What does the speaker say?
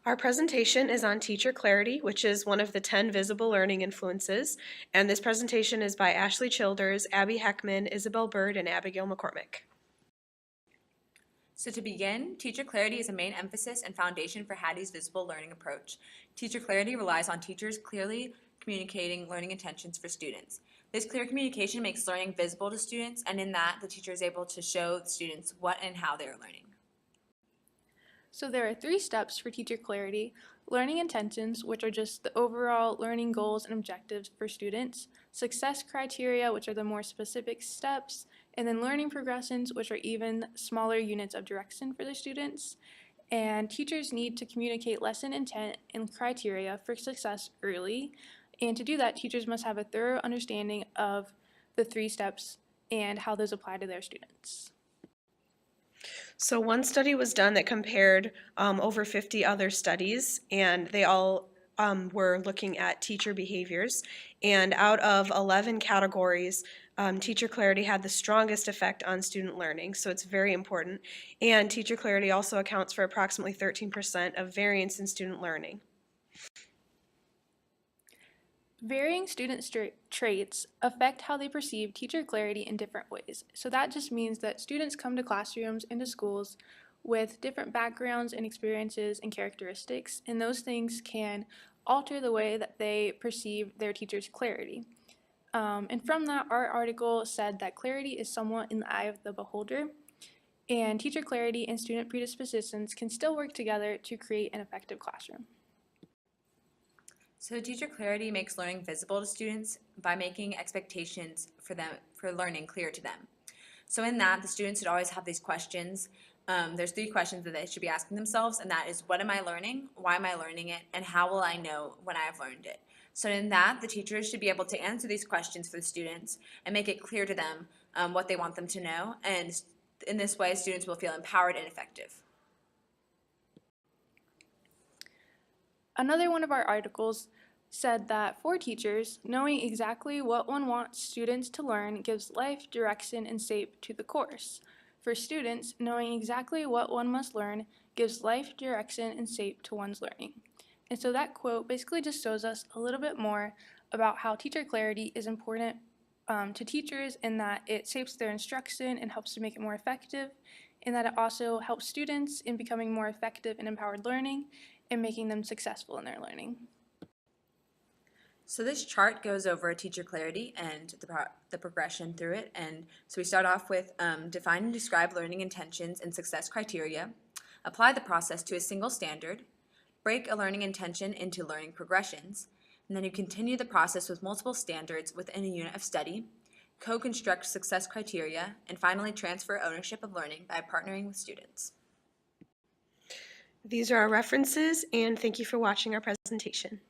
Our presentation is on teacher clarity, which is one of the 10 visible learning influences, and this presentation is by Ashley Childers, Abby Heckman, Isabel Bird, and Abigail McCormick. So to begin, teacher clarity is a main emphasis and foundation for Hattie's visible learning approach. Teacher clarity relies on teachers clearly communicating learning intentions for students. This clear communication makes learning visible to students, and in that, the teacher is able to show the students what and how they are learning. So there are 3 steps for teacher clarity: learning intentions, which are just the overall learning goals and objectives for students; success criteria, which are the more specific steps; and then learning progressions, which are even smaller units of direction for the students. And teachers need to communicate lesson intent and criteria for success early. And to do that, teachers must have a thorough understanding of the 3 steps and how those apply to their students. So one study was done that compared over 50 other studies, and they all were looking at teacher behaviors. And out of 11 categories, teacher clarity had the strongest effect on student learning, so it's very important. And teacher clarity also accounts for approximately 13% of variance in student learning. Varying student traits affect how they perceive teacher clarity in different ways. So that just means that students come to classrooms and to schools with different backgrounds and experiences and characteristics, and those things can alter the way that they perceive their teacher's clarity. And from that, our article said that clarity is somewhat in the eye of the beholder, and teacher clarity and student predispositions can still work together to create an effective classroom. So teacher clarity makes learning visible to students by making expectations for learning clear to them. So in that, the students should always have these questions. There's 3 questions that they should be asking themselves, and that is, what am I learning, why am I learning it, and how will I know when I have learned it? So in that, the teachers should be able to answer these questions for the students and make it clear to them what they want them to know, and in this way, students will feel empowered and effective. Another one of our articles said that for teachers, knowing exactly what one wants students to learn gives life, direction, and shape to the course. For students, knowing exactly what one must learn gives life, direction, and shape to one's learning. And so that quote basically just shows us a little bit more about how teacher clarity is important to teachers, in that it shapes their instruction and helps to make it more effective, and that it also helps students in becoming more effective in empowered learning and making them successful in their learning. So this chart goes over teacher clarity and the progression through it. And so we start off with define and describe learning intentions and success criteria, apply the process to a single standard, break a learning intention into learning progressions, and then you continue the process with multiple standards within a unit of study, co-construct success criteria, and finally transfer ownership of learning by partnering with students. These are our references, and thank you for watching our presentation.